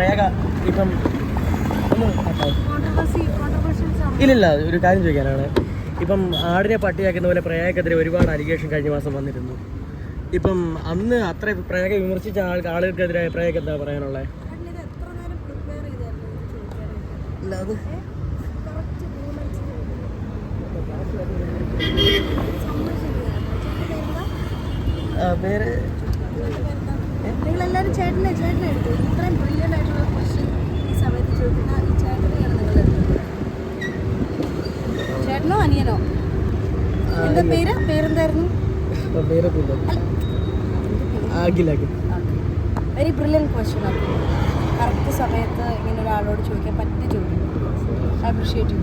പ്രയാഗ ഇപ്പം ഇല്ലില്ല, ഒരു കാര്യം ചോദിക്കാനാണ്. ഇപ്പം ആടിനെ പട്ടിയാക്കുന്ന പോലെ പ്രയാഗക്കെതിരെ ഒരുപാട് അലിഗേഷൻ കഴിഞ്ഞ മാസം വന്നിരുന്നു. ഇപ്പം അന്ന് അത്ര പ്രയാഗ വിമർശിച്ച ആളുകൾക്കെതിരെ പ്രയാഗ എന്താ പറയാനുള്ളത്? പേര് നിങ്ങളെല്ലാവരും ചേട്ടനെ എടുത്തു. ഇത്രയും ബ്രില്യൻ്റ് ആയിട്ടുള്ള ക്വസ്റ്റ്യൻ ഈ സമയത്ത് ചോദിക്കുന്ന ഈ ചേട്ടനെയാണ് നിങ്ങൾ എടുത്തത്. ചേട്ടനോ അനിയനോ? എന്താ പേരെന്തായിരുന്നു? Very brilliant question. അത് കറക്റ്റ് സമയത്ത് ഇങ്ങനെ ഒരാളോട് ചോദിക്കാൻ പറ്റിയ ചോദ്യം. I appreciate you.